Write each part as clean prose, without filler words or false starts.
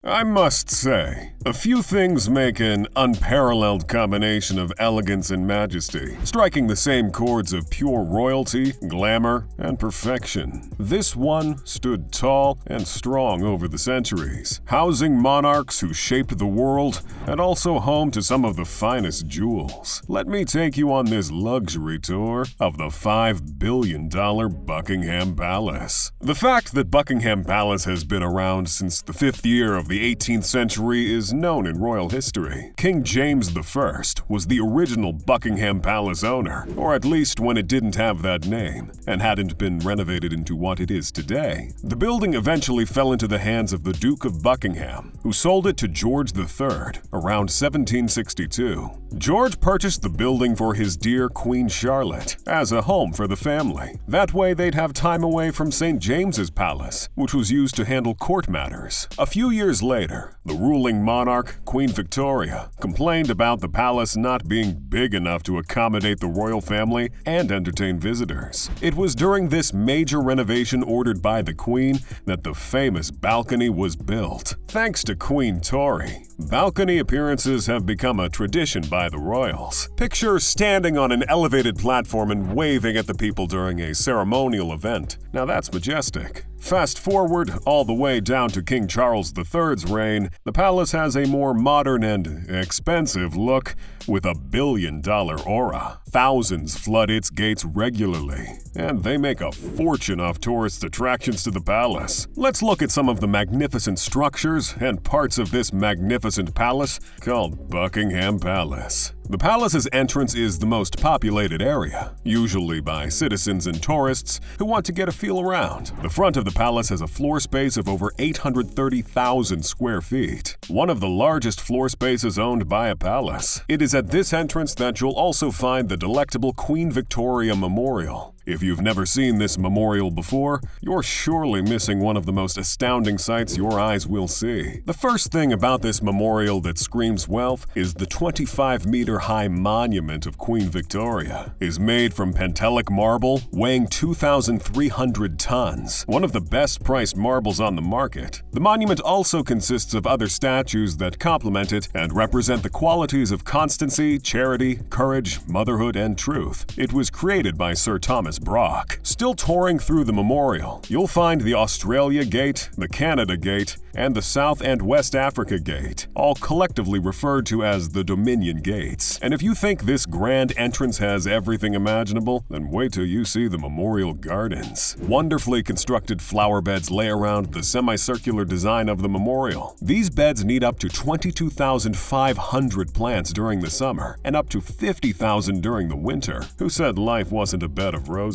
I must say, a few things make an unparalleled combination of elegance and majesty, striking the same chords of pure royalty, glamour, and perfection. This one stood tall and strong over the centuries, housing monarchs who shaped the world and also home to some of the finest jewels. Let me take you on this luxury tour of the $5 billion Buckingham Palace. The fact that Buckingham Palace has been around since the 5th year of the 18th century is known in royal history. King James I was the original Buckingham Palace owner, or at least when it didn't have that name and hadn't been renovated into what it is today. The building eventually fell into the hands of the Duke of Buckingham, who sold it to George III around 1762. George purchased the building for his dear Queen Charlotte as a home for the family. That way they'd have time away from St. James's Palace, which was used to handle court matters. A few years later, the ruling monarch, Queen Victoria, complained about the palace not being big enough to accommodate the royal family and entertain visitors. It was during this major renovation ordered by the Queen that the famous balcony was built. Thanks to Queen Tory, balcony appearances have become a tradition by the royals. Picture standing on an elevated platform and waving at the people during a ceremonial event. Now that's majestic. Fast forward all the way down to King Charles III's reign, the palace has a more modern and expensive look with a billion-dollar aura. Thousands flood its gates regularly, and they make a fortune off tourist attractions to the palace. Let's look at some of the magnificent structures and parts of this magnificent palace called Buckingham Palace. The palace's entrance is the most populated area, usually by citizens and tourists who want to get a feel around. The front of the palace has a floor space of over 830,000 square feet, one of the largest floor spaces owned by a palace. It is at this entrance that you'll also find the delectable Queen Victoria Memorial. If you've never seen this memorial before, you're surely missing one of the most astounding sights your eyes will see. The first thing about this memorial that screams wealth is the 25-meter-high monument of Queen Victoria. It is made from Pentelic marble, weighing 2,300 tons, one of the best-priced marbles on the market. The monument also consists of other statues that complement it and represent the qualities of constancy, charity, courage, motherhood, and truth. It was created by Sir Thomas Brock. Still touring through the memorial, you'll find the Australia Gate, the Canada Gate, and the South and West Africa Gate, all collectively referred to as the Dominion Gates. And if you think this grand entrance has everything imaginable, then wait till you see the Memorial Gardens. Wonderfully constructed flower beds lay around the semicircular design of the memorial. These beds need up to 22,500 plants during the summer and up to 50,000 during the winter. Who said life wasn't a bed of roses?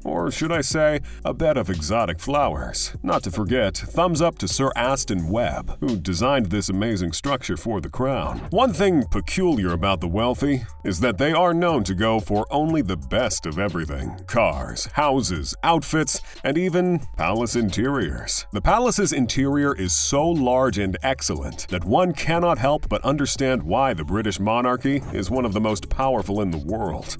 Or should I say, a bed of exotic flowers? Not to forget, thumbs up to Sir Aston Webb, who designed this amazing structure for the crown. One thing peculiar about the wealthy is that they are known to go for only the best of everything: cars, houses, outfits, and even palace interiors. The palace's interior is so large and excellent that one cannot help but understand why the British monarchy is one of the most powerful in the world.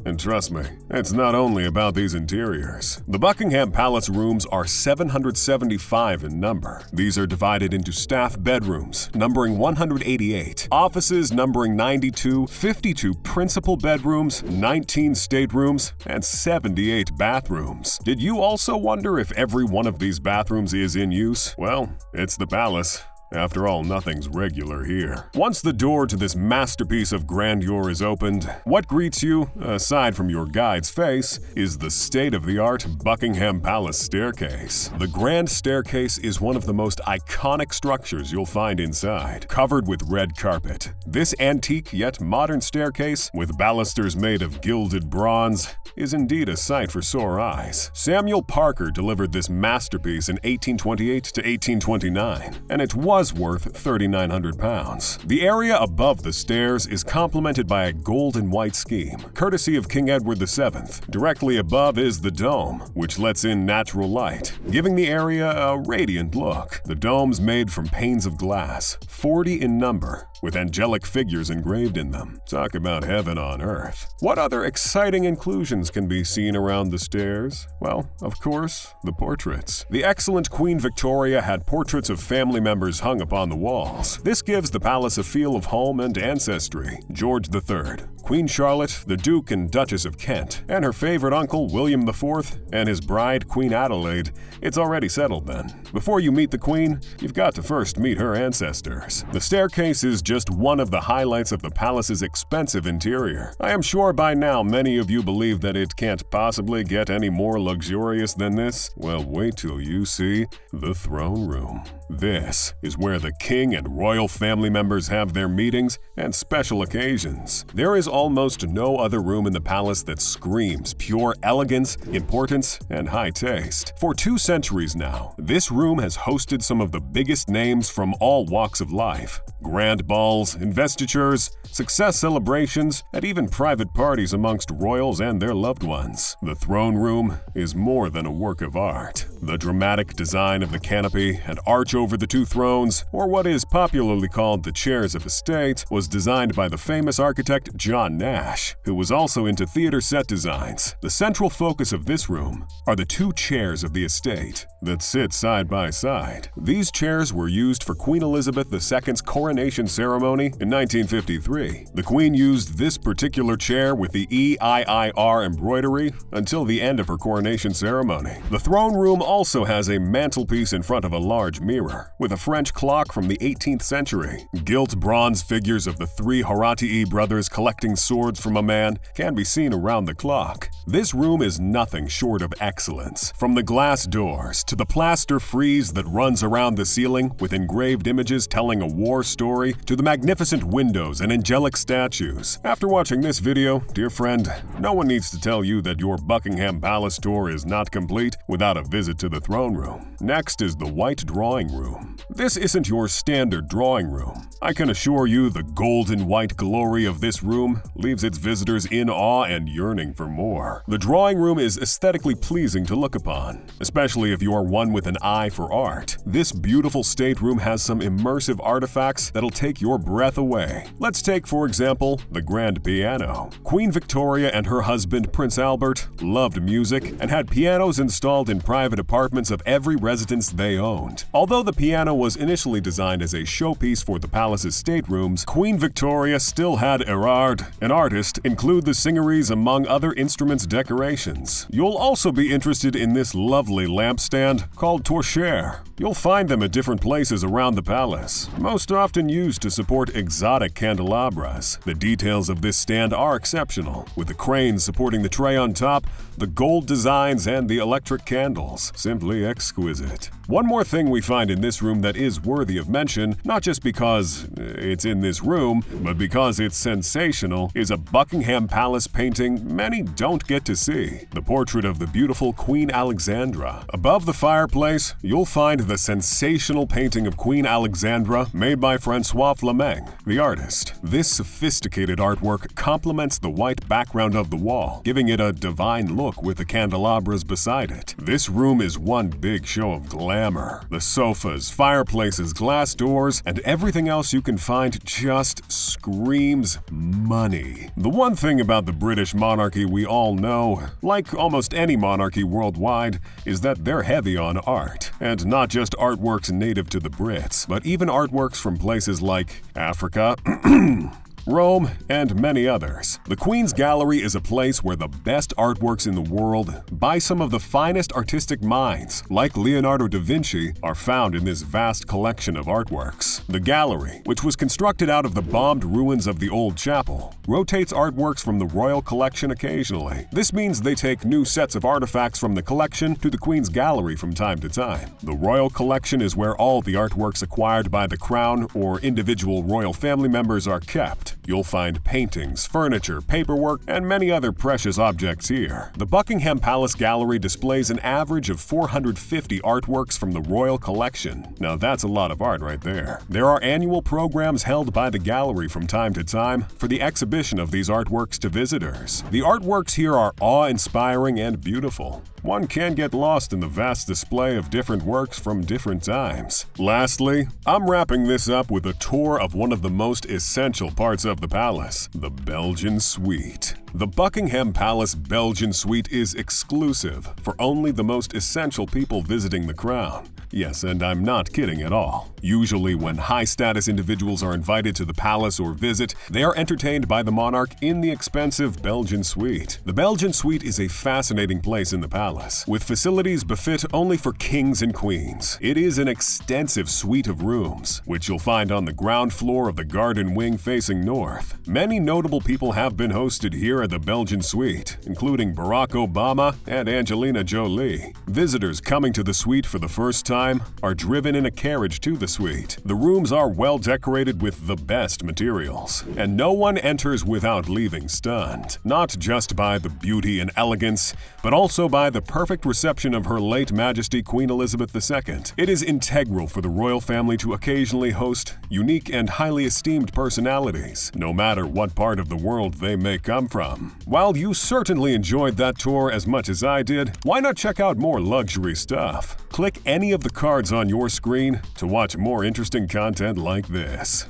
And trust me, it's not only about these interiors. The Buckingham Palace rooms are 775 in number. These are divided into staff bedrooms, numbering 188, offices numbering 92, 52 principal bedrooms, 19 staterooms, and 78 bathrooms. Did you also wonder if every one of these bathrooms is in use? Well, it's the palace. After all, nothing's regular here. Once the door to this masterpiece of grandeur is opened, what greets you, aside from your guide's face, is the state-of-the-art Buckingham Palace staircase. The grand staircase is one of the most iconic structures you'll find inside, covered with red carpet. This antique yet modern staircase, with balusters made of gilded bronze, is indeed a sight for sore eyes. Samuel Parker delivered this masterpiece in 1828 to 1829, and it was worth £3,900. The area above the stairs is complemented by a gold and white scheme, courtesy of King Edward VII. Directly above is the dome, which lets in natural light, giving the area a radiant look. The dome's made from panes of glass, 40 in number, with angelic figures engraved in them. Talk about heaven on earth. What other exciting inclusions can be seen around the stairs? Well, of course, the portraits. The excellent Queen Victoria had portraits of family members hung upon the walls. This gives the palace a feel of home and ancestry. George III, Queen Charlotte, the Duke and Duchess of Kent, and her favorite uncle William IV, and his bride Queen Adelaide. It's already settled then. Before you meet the Queen, you've got to first meet her ancestors. The staircase is just one of the highlights of the palace's expensive interior. I am sure by now many of you believe that it can't possibly get any more luxurious than this. Well, wait till you see the throne room. This is where the king and royal family members have their meetings and special occasions. There is almost no other room in the palace that screams pure elegance, importance, and high taste. For 2 centuries now, this room has hosted some of the biggest names from all walks of life. Grand balls, investitures, success celebrations, and even private parties amongst royals and their loved ones. The throne room is more than a work of art. The dramatic design of the canopy and arch over the 2 thrones, or what is popularly called the chairs of estate, was designed by the famous architect John Nash, who was also into theater set designs. The central focus of this room are the 2 chairs of the estate that sit side by side. These chairs were used for Queen Elizabeth II's coronation ceremony in 1953. The Queen used this particular chair with the EIIR embroidery until the end of her coronation ceremony. The throne room also has a mantelpiece in front of a large mirror, with a French clock from the 18th century. Gilt bronze figures of the 3 Horatii brothers collecting swords from a man can be seen around the clock. This room is nothing short of excellence. From the glass doors to the plaster frieze that runs around the ceiling with engraved images telling a war story, to the magnificent windows and angelic statues. After watching this video, dear friend, no one needs to tell you that your Buckingham Palace tour is not complete without a visit to the throne room. Next is the White Drawing Room. This isn't your standard drawing room. I can assure you the golden white glory of this room leaves its visitors in awe and yearning for more. The drawing room is aesthetically pleasing to look upon, especially if you are one with an eye for art. This beautiful stateroom has some immersive artifacts that'll take your breath away. Let's take, for example, the grand piano. Queen Victoria and her husband, Prince Albert, loved music and had pianos installed in private apartments of every residence they owned. Although the piano was initially designed as a showpiece for the palace's staterooms, Queen Victoria still had Erard, an artist, include the singeries among other instruments decorations. You'll also be interested in this lovely lampstand called torchère. You'll find them at different places around the palace, most often used to support exotic candelabras. The details of this stand are exceptional, with the cranes supporting the tray on top, the gold designs, and the electric candles. Simply exquisite. One more thing we find in this room that is worthy of mention, not just because it's in this room, but because it's sensational, is a Buckingham Palace painting many don't get to see. The portrait of the beautiful Queen Alexandra. Above the fireplace, you'll find the sensational painting of Queen Alexandra made by Francois Flameng, the artist. This sophisticated artwork complements the white background of the wall, giving it a divine look with the candelabras beside it. This room is one big show of glamour. The sofas, fireplaces, glass doors, and everything else you can find just screams money. The one thing about the British monarchy we all know, like almost any monarchy worldwide, is that they're heavy on art. And not just artworks native to the Brits, but even artworks from places like Africa, Rome, and many others. The Queen's Gallery is a place where the best artworks in the world by some of the finest artistic minds, like Leonardo da Vinci, are found in this vast collection of artworks. The gallery, which was constructed out of the bombed ruins of the old chapel, rotates artworks from the royal collection occasionally. This means they take new sets of artifacts from the collection to the Queen's Gallery from time to time. The royal collection is where all the artworks acquired by the crown or individual royal family members are kept. You'll find paintings, furniture, paperwork, and many other precious objects here. The Buckingham Palace Gallery displays an average of 450 artworks from the royal collection. Now that's a lot of art right there. There are annual programs held by the gallery from time to time for the exhibition of these artworks to visitors. The artworks here are awe-inspiring and beautiful. one can get lost in the vast display of different works from different times. Lastly, I'm wrapping this up with a tour of one of the most essential parts of the palace, the Belgian Suite. The Buckingham Palace Belgian Suite is exclusive for only the most essential people visiting the crown. Yes, and I'm not kidding at all. Usually when high-status individuals are invited to the palace or visit, they are entertained by the monarch in the expensive Belgian Suite. The Belgian Suite is a fascinating place in the palace, with facilities befit only for kings and queens. It is an extensive suite of rooms, which you'll find on the ground floor of the garden wing facing north. Many notable people have been hosted here at the Belgian Suite, including Barack Obama and Angelina Jolie. Visitors coming to the suite for the first time are driven in a carriage to the suite. The rooms are well decorated with the best materials, and no one enters without leaving stunned, not just by the beauty and elegance, but also by the perfect reception of Her late Majesty Queen Elizabeth II. It is integral for the royal family to occasionally host unique and highly esteemed personalities, no matter what part of the world they may come from. While you certainly enjoyed that tour as much as I did, why not check out more luxury stuff? Click any of the cards on your screen to watch more interesting content like this.